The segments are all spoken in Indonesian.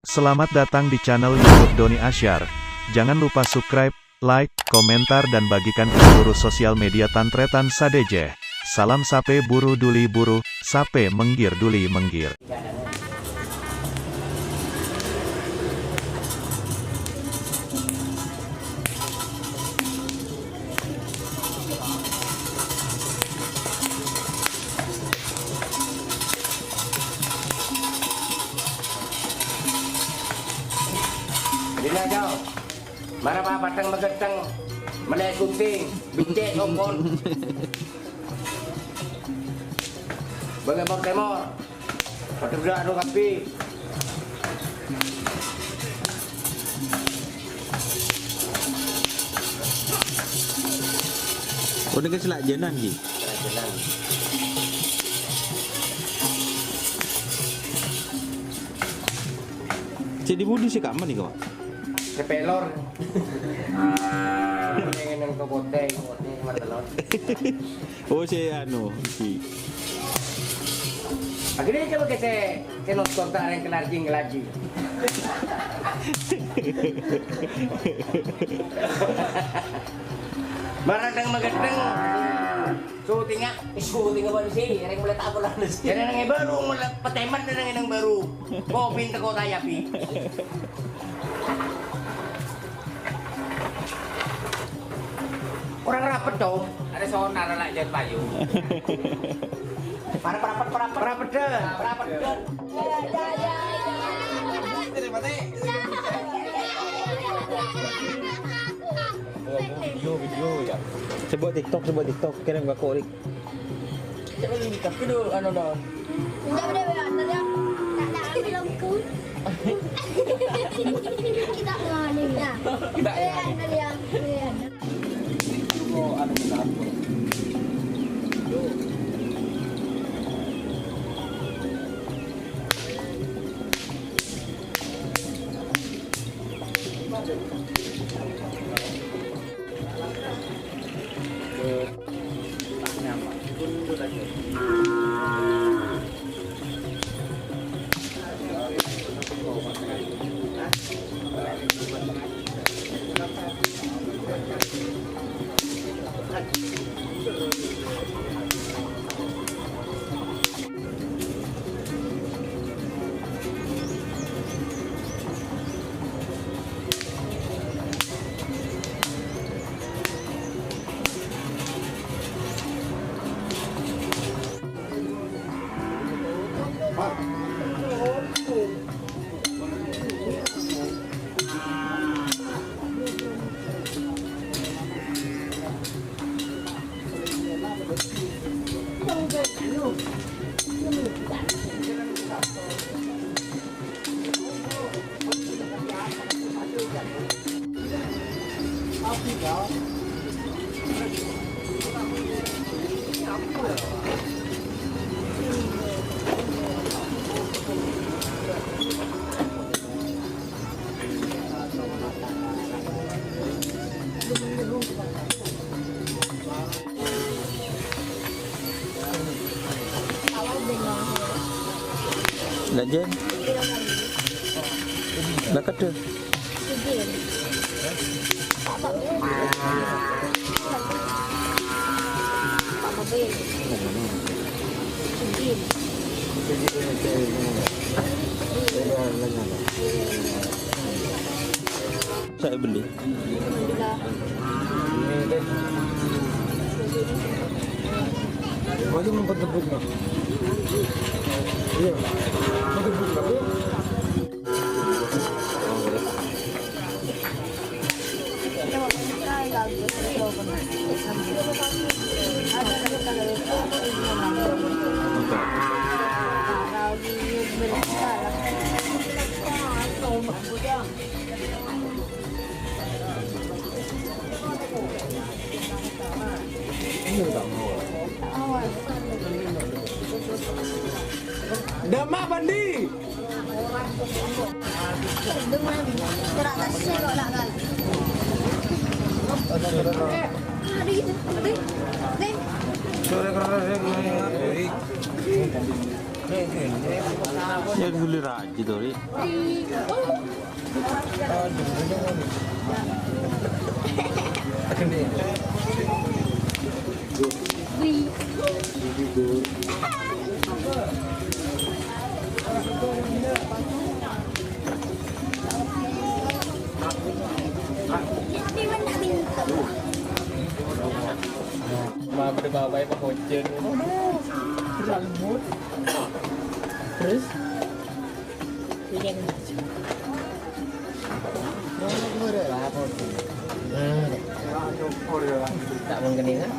Selamat datang di channel YouTube Doni Asyar. Jangan lupa subscribe, like, komentar dan bagikan ke seluruh sosial media Tantretan Sadeje. Salam sape buru duli buru, sape menggir duli menggir. Dina jauh, mana pak batang mageteng, mana kunting, bincang songkon, bagaimana temor, patut dah ada kapi. Oh, dengan selak jenan ni. Jadi budi si kaman ni kau. Sepelor. Pengen nang keboteng, keboteng martelor. Oh, si anu, si. Akhirnya coba kita nonton tak yang kelarjing. Maradang mageteng. So tinggal baru sih, yang mulai tak boleh nasi. Yang yang baru mulai peteman dan yang baru. Kau pintar kau tanya pi. Orang rapat dong. Ada sonar lah jangan payu. Rapat dah. Video ya. Sebut TikTok, kira enggak korik. Coba ini tapi dulu anu dah. Kita ngani ya. Nak je? Nak kata? Saya beli. Boleh mempertebut tak? Iya. Mempertebut tak? Dama Bandi. Dengan berat tak sih kok nak kan. Di. Di. Ya beli raji tuh, Ri. Di. Di mana bintang? Mah berbawai pehojeng. Rambut. Terus Tak mungkin kan?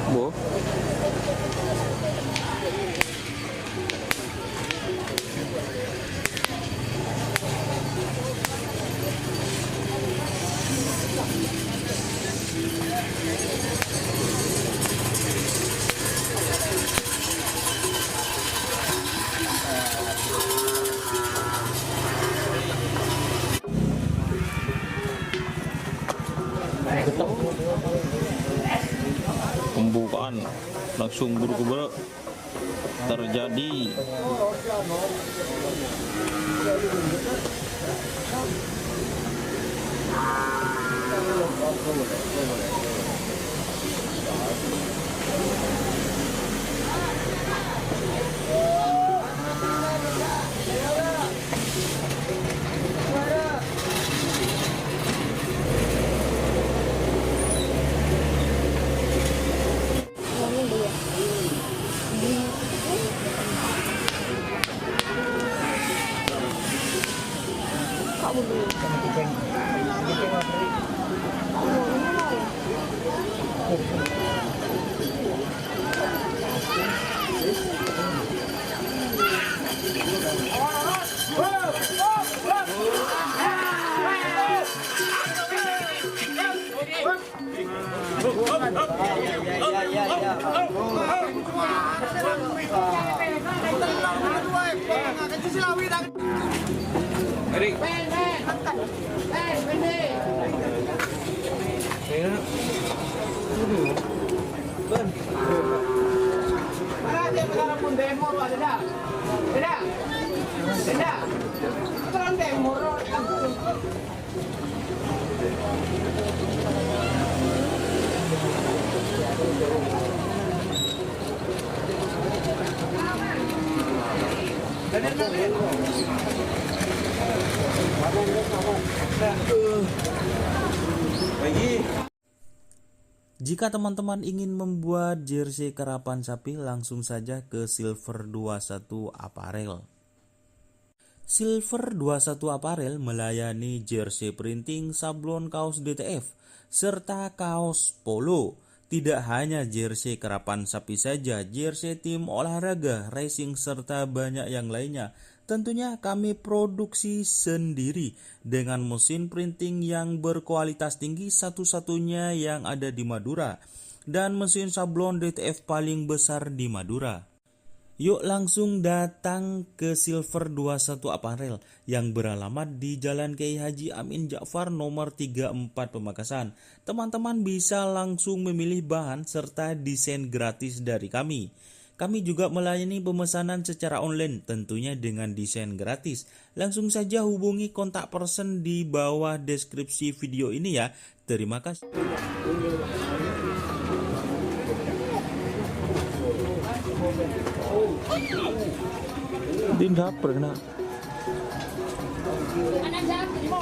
Bu. Pembukaan langsung buru-buru terjadi. Jika teman-teman ingin membuat jersey karapan sapi, langsung saja ke Silver 21 Apparel. Silver 21 Apparel melayani jersey printing, sablon kaos DTF, serta kaos polo. Tidak hanya jersey karapan sapi saja, jersey tim olahraga, racing, serta banyak yang lainnya. Tentunya kami produksi sendiri dengan mesin printing yang berkualitas tinggi, satu-satunya yang ada di Madura, dan mesin sablon DTF paling besar di Madura. Yuk langsung datang ke Silver 21 Apparel yang beralamat di Jalan Kiai Haji Amin Ja'far nomor 34 Pamekasan. Teman-teman bisa langsung memilih bahan serta desain gratis dari kami. Kami juga melayani pemesanan secara online, tentunya dengan desain gratis. Langsung saja hubungi kontak person di bawah deskripsi video ini ya. Terima kasih. Din dapur kena. Anak siapa?